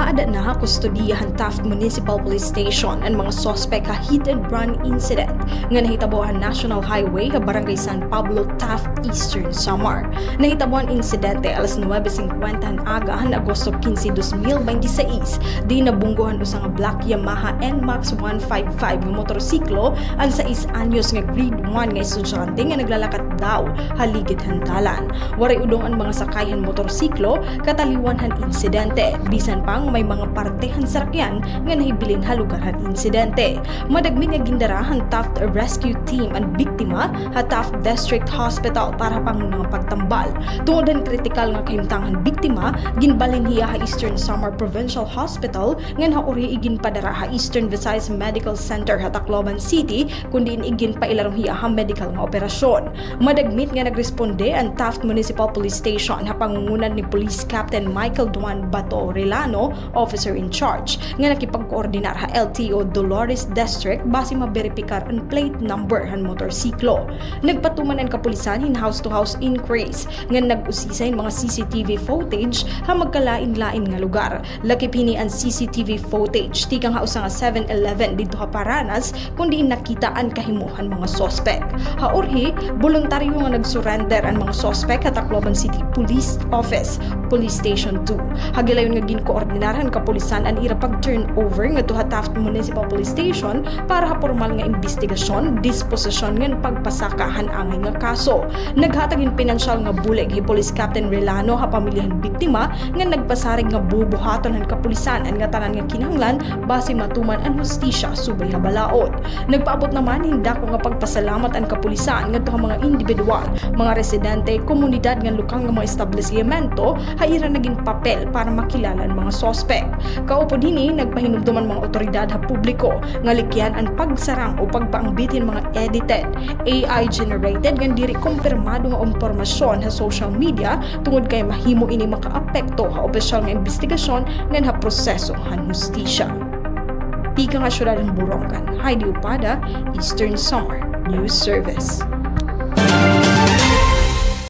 Ada na kustodiyahan Taft Municipal Police Station ang mga sospek ha hit and run incident nga nahitabohan National Highway ha Barangay San Pablo, Taft, Eastern Samar. Nahitabohan insidente alas 9:50 agahan Agosto 15, 2026 di nabungguhan usang black Yamaha NMAX 155 nga motorsiklo ang 6 anyos nga grade 1 nga estudyante nga naglalakat daw haligid hantalan. Waray udong ang mga sakayhan motorsiklo kataliwanhan insidente bisan pang may mga partehan sa rakyan nga nahibilin halugarhan insidente. Madagmig nga gindarahan Taft Rescue Team ang biktima ha Taft District Hospital para pangunang pagtambal. Tungod ang kritikal nga kahimtangan biktima, ginbalin hiya ha Eastern Samar Provincial Hospital ngan hauri igin padara ha Eastern Visayas Medical Center ha Tacloban City kundi igin pailarong hiya ha medical nga operasyon. Madagmit nga nagresponde ang Taft Municipal Police Station ha pangungunan ni Police Captain Michael Duan Bato Relano, officer in charge, nga nakipagkoordinar ha LTO Dolores District base maberipikar ang plate number han motorsiklo. Nagpatuman ang kapulisan in house-to-house inquiries nga nag-usisa mga CCTV footage ha magkalain-lain nga lugar. Lakip hini ang CCTV footage tikang hausa nga 7-Eleven dito ha Paranas kundi nakita ang kahimuhan mga sospek. Haurhi, voluntaryo nga nag-surrender ang mga sospek sa Tacloban City Police Office, Police Station 2. Hagilayon nga ginkoordinarhan kapulisan ang ira pag-turnover nga to Taft Municipal Police Station para ha formal nga investigasyon, disposisyon nga pagpasakahan angay nga kaso. Naghatagin pinansyal nga bulig hi Police Captain Relano ha pamilyahan biktima nga nagpasarig nga bubuhaton han kapulisan ang nga tanan nga kinahanglan base matuman ang hustisya subay ha balaod. Nagpaabot naman hindako nga pagpasalamat ang kapulisan nga to mga individual, mga residente, komunidad nga lukang nga mga establishmento ha ira naging papel para makilala ang mga sospek. Kaupo dinhi nagpahinumduman mga otoridad ha publiko nga likyan ang pagsarang o pagpaangbitin mga edited, AI generated nga diri kumpirmado nga impormasyon ha social media tungod kay mahimo ini makaapekto ha opisyal nga investigasyon ngan ha proseso han hustisya. Ika nga syudad ng Borongan, Heidi Upada, Eastern Samar News Service.